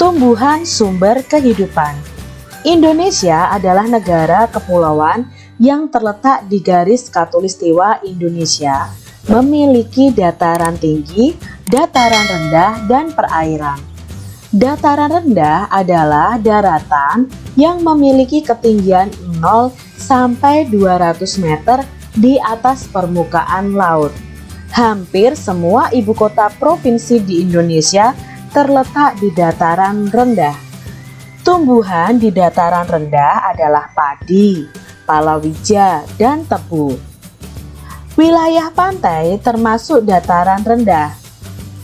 Tumbuhan sumber kehidupan. Indonesia adalah negara kepulauan yang terletak di garis khatulistiwa Indonesia, memiliki dataran tinggi, dataran rendah, dan perairan. Dataran rendah adalah daratan yang memiliki ketinggian 0 sampai 200 meter di atas permukaan laut. Hampir semua ibu kota provinsi di Indonesia terletak di dataran rendah. Tumbuhan di dataran rendah adalah padi, palawija, dan tebu. Wilayah pantai termasuk dataran rendah.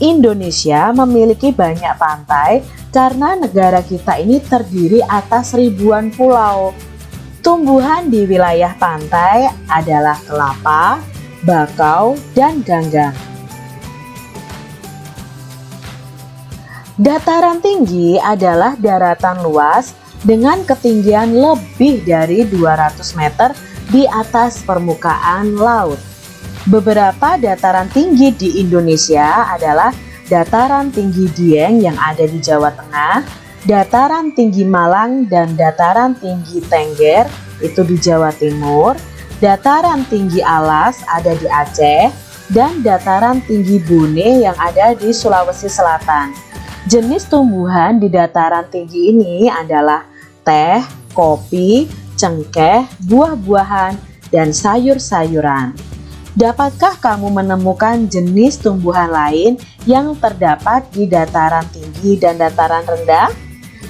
Indonesia memiliki banyak pantai karena negara kita ini terdiri atas ribuan pulau. Tumbuhan di wilayah pantai adalah kelapa, bakau, dan ganggang. Dataran tinggi adalah daratan luas dengan ketinggian lebih dari 200 meter di atas permukaan laut. Beberapa dataran tinggi di Indonesia adalah dataran tinggi Dieng yang ada di Jawa Tengah, dataran tinggi Malang dan dataran tinggi Tengger itu di Jawa Timur, dataran tinggi Alas ada di Aceh, dan dataran tinggi Bone yang ada di Sulawesi Selatan. Jenis tumbuhan di dataran tinggi ini adalah teh, kopi, cengkeh, buah-buahan, dan sayur-sayuran. Dapatkah kamu menemukan jenis tumbuhan lain yang terdapat di dataran tinggi dan dataran rendah?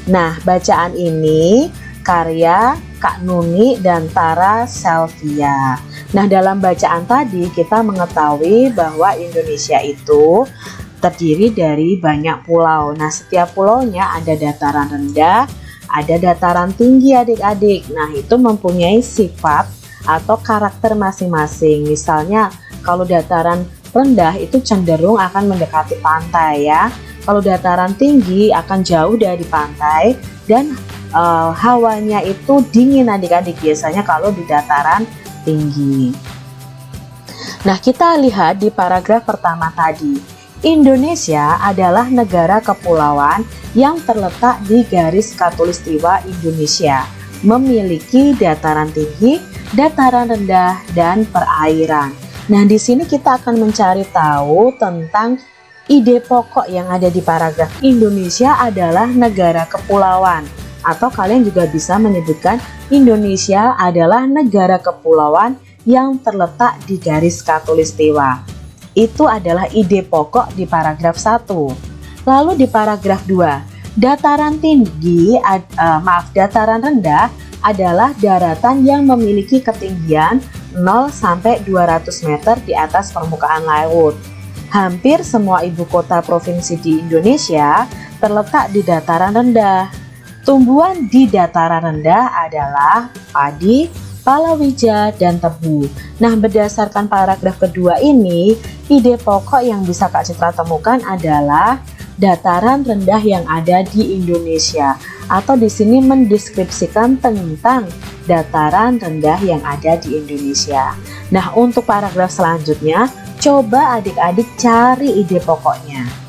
Nah, bacaan ini karya Kak Nuni dan Tara Selvia. Nah, dalam bacaan tadi kita mengetahui bahwa Indonesia itu terdiri dari banyak pulau. Nah, setiap pulaunya ada dataran rendah, ada dataran tinggi adik-adik. Nah, itu mempunyai sifat atau karakter masing-masing. Misalnya kalau dataran rendah itu cenderung akan mendekati pantai ya. Kalau dataran tinggi akan jauh dari pantai dan hawanya itu dingin adik-adik biasanya kalau di dataran tinggi. Nah, kita lihat di paragraf pertama tadi. Indonesia adalah negara kepulauan yang terletak di garis khatulistiwa Indonesia, memiliki dataran tinggi, dataran rendah, dan perairan. Nah, di sini kita akan mencari tahu tentang ide pokok yang ada di paragraf. Indonesia adalah negara kepulauan, atau kalian juga bisa menyebutkan Indonesia adalah negara kepulauan yang terletak di garis khatulistiwa. Itu adalah ide pokok di paragraf 1. Lalu di paragraf 2, dataran rendah adalah daratan yang memiliki ketinggian 0 sampai 200 meter di atas permukaan laut. Hampir semua ibu kota provinsi di Indonesia terletak di dataran rendah. Tumbuhan di dataran rendah adalah padi, palawija, dan tebu. Nah, berdasarkan paragraf kedua ini, ide pokok yang bisa Kak Citra temukan adalah dataran rendah yang ada di Indonesia, atau di sini mendeskripsikan tentang dataran rendah yang ada di Indonesia. Nah, untuk paragraf selanjutnya, coba adik-adik cari ide pokoknya.